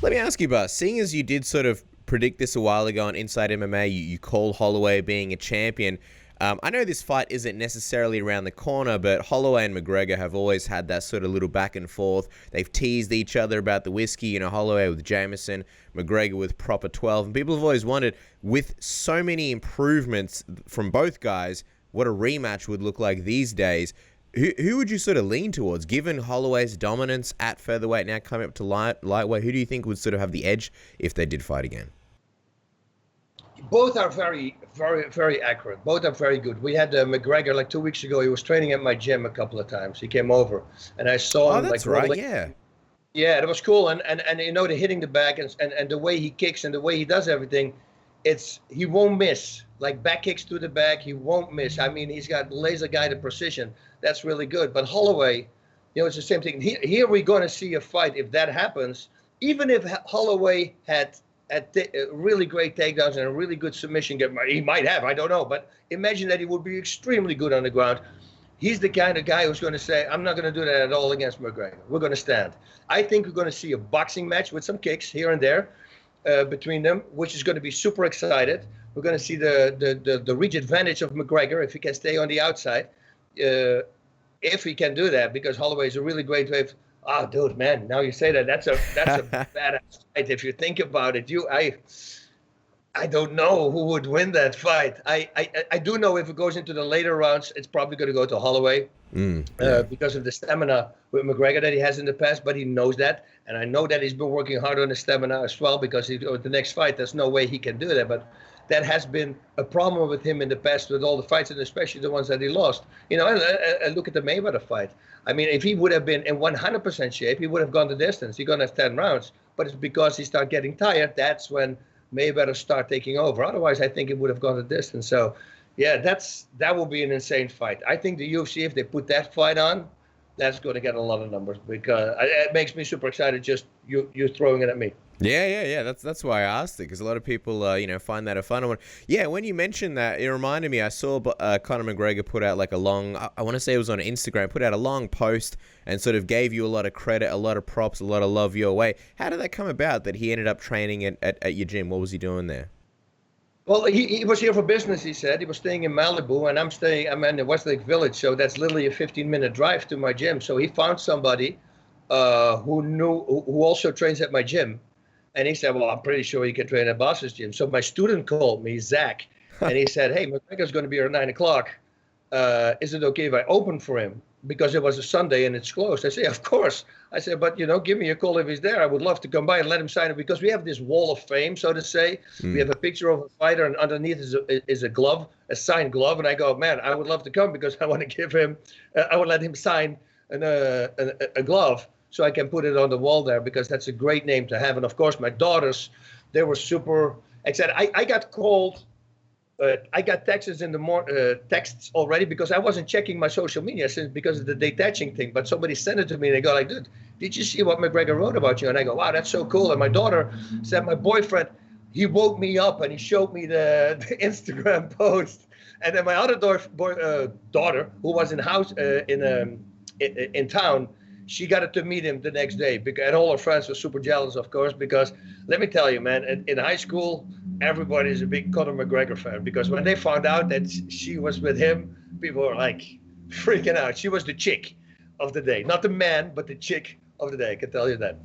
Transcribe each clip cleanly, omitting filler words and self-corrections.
Let me ask you, Bas, seeing as you did sort of predict this a while ago on Inside MMA, you called Holloway being a champion. I know this fight isn't necessarily around the corner, but Holloway and McGregor have always had that sort of little back and forth. They've teased each other about the whiskey, Holloway with Jameson, McGregor with Proper 12. And people have always wondered, with so many improvements from both guys, what a rematch would look like these days. Who would you sort of lean towards, given Holloway's dominance at featherweight, now coming up to lightweight? Who do you think would sort of have the edge if they did fight again? Both are very, very, very accurate. Both are very good. We had McGregor like 2 weeks ago. He was training at my gym a couple of times. He came over, and I saw him. Oh, that's like, right. Yeah. Yeah, it was cool. And the hitting the back and the way he kicks and the way he does everything, he won't miss. Like back kicks to the back, he won't miss. I mean, he's got laser guided precision. That's really good. But Holloway, it's the same thing. Here we're going to see a fight if that happens. Even if Holloway had really great takedowns and a really good submission game, he might have, I don't know. But imagine that he would be extremely good on the ground. He's the kind of guy who's going to say, I'm not going to do that at all against McGregor. We're going to stand. I think we're going to see a boxing match with some kicks here and there between them, which is going to be super excited. We're going to see the reach advantage of McGregor if he can stay on the outside. If he can do that, because Holloway is a really great wave. Oh, dude, man! Now you say that, that's a badass fight. If you think about it, I don't know who would win that fight. I do know if it goes into the later rounds, it's probably going to go to Holloway because of the stamina with McGregor that he has in the past. But he knows that, and I know that he's been working hard on his stamina as well, because with the next fight, there's no way he can do that. But that has been a problem with him in the past with all the fights, and especially the ones that he lost. And look at the Mayweather fight. I mean, if he would have been in 100% shape, he would have gone the distance. He's going to have 10 rounds. But it's because he started getting tired. That's when Mayweather start taking over. Otherwise, I think it would have gone the distance. So, yeah, that will be an insane fight. I think the UFC, if they put that fight on, that's going to get a lot of numbers, because it makes me super excited just you throwing it at me. Yeah. That's why I asked it, because a lot of people, find that a fun one. Yeah, when you mentioned that, it reminded me. I saw Conor McGregor put out like a long, I want to say it was on Instagram, put out a long post and sort of gave you a lot of credit, a lot of props, a lot of love your way. How did that come about that he ended up training at your gym? What was he doing there? Well, he was here for business, he said. He was staying in Malibu, and I'm in the Westlake Village, so that's literally a 15-minute drive to my gym. So he found somebody who also trains at my gym. And he said, well, I'm pretty sure he can train at Bas's gym. So my student called me, Zach, and he said, hey, McGregor's going to be here at 9 o'clock. Is it okay if I open for him? Because it was a Sunday and it's closed. I said, of course. I said, but, give me a call if he's there. I would love to come by and let him sign it, because we have this wall of fame, so to say. We have a picture of a fighter, and underneath is a glove, a signed glove. And I go, man, I would love to come, because I want to give him, I would let him sign a glove, so I can put it on the wall there, because that's a great name to have. And of course, my daughters, they were super excited. I got called. I got texts in the texts already, because I wasn't checking my social media because of the detaching thing. But somebody sent it to me, and they go like, dude, did you see what McGregor wrote about you? And I go, wow, that's so cool. And my daughter said, my boyfriend, he woke me up and he showed me the Instagram post. And then my other daughter, who was in town, she got to meet him the next day, and all her friends were super jealous, of course, because let me tell you, man, in high school, everybody is a big Conor McGregor fan, because when they found out that she was with him, people were like freaking out. She was the chick of the day, not the man, but the chick of the day. I can tell you that.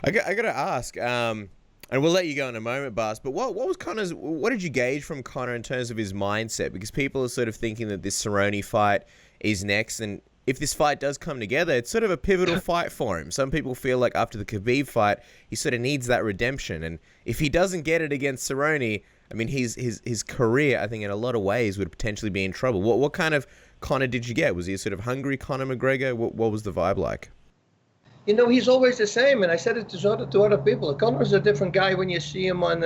I got to ask, and we'll let you go in a moment, Bas, but what did you gauge from Conor in terms of his mindset? Because people are sort of thinking that this Cerrone fight is next, and if this fight does come together, it's sort of a pivotal fight for him. Some people feel like after the Khabib fight, he sort of needs that redemption. And if he doesn't get it against Cerrone, I mean, his career, I think, in a lot of ways would potentially be in trouble. What kind of Conor did you get? Was he a sort of hungry Conor McGregor? What was the vibe like? He's always the same. And I said it to other people. Conor's a different guy when you see him on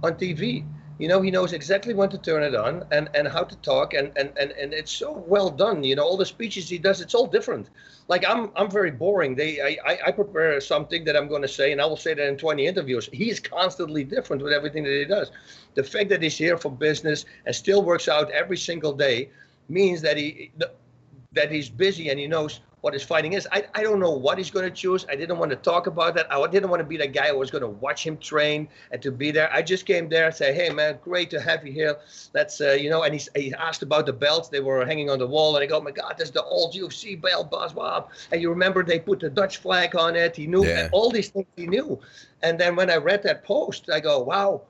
TV. He knows exactly when to turn it on and how to talk, and it's so well done. All the speeches he does, it's all different. Like I'm very boring. I prepare something that I'm going to say, and I will say that in 20 interviews. He's constantly different with everything that he does. The fact that he's here for business and still works out every single day means that he's busy, and he knows what his fighting is. I don't know what he's going to choose. I didn't want to talk about that. I didn't want to be the guy who was going to watch him train and to be there. I just came there and say, hey, man, great to have you here. Let's, and he asked about the belts. They were hanging on the wall. And I go, oh, my God, that's the old UFC belt, Bas. Wow. And you remember they put the Dutch flag on it. He knew all these things he knew. And then when I read that post, I go, wow,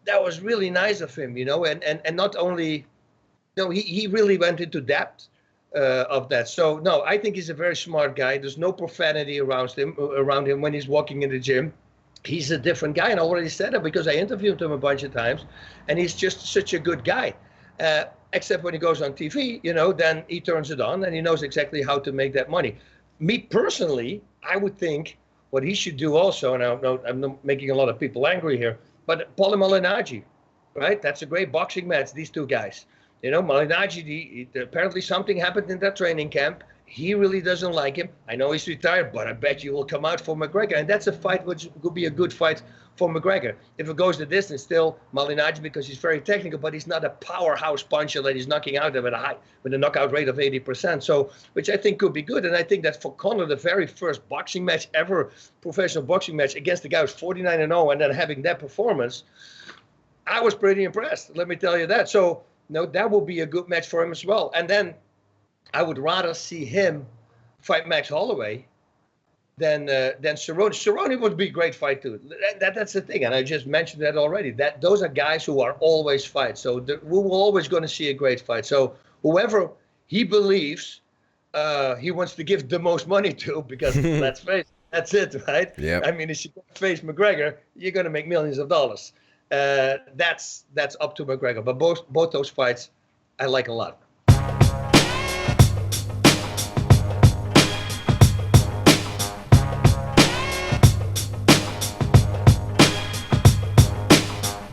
that was really nice of him, and not only, he really went into depth of that. So no, I think he's a very smart guy. There's no profanity around him when he's walking in the gym. He's a different guy, and I already said that because I interviewed him a bunch of times, and he's just such a good guy. Except when he goes on TV, then he turns it on and he knows exactly how to make that money. Me personally, I would think what he should do also, and I'm not making a lot of people angry here, but Paulie Malignaggi, right? That's a great boxing match, these two guys. Malignaggi, apparently something happened in that training camp. He really doesn't like him. I know he's retired, but I bet you will come out for McGregor. And that's a fight which could be a good fight for McGregor. If it goes the distance, still Malignaggi, because he's very technical, but he's not a powerhouse puncher that he's knocking out with a knockout rate of 80%. So, which I think could be good. And I think that for Conor, the very first boxing match ever, professional boxing match against the guy who's 49-0, and then having that performance, I was pretty impressed. Let me tell you that. So, that will be a good match for him as well. And then I would rather see him fight Max Holloway than Cerrone. Cerrone would be a great fight too. That's the thing, and I just mentioned that already. That those are guys who are always fight. So we will always going to see a great fight. So whoever he believes he wants to give the most money to, because let's face it, that's it, right? Yeah. I mean, if you face McGregor, you're going to make millions of dollars. That's up to McGregor. But both those fights, I like a lot.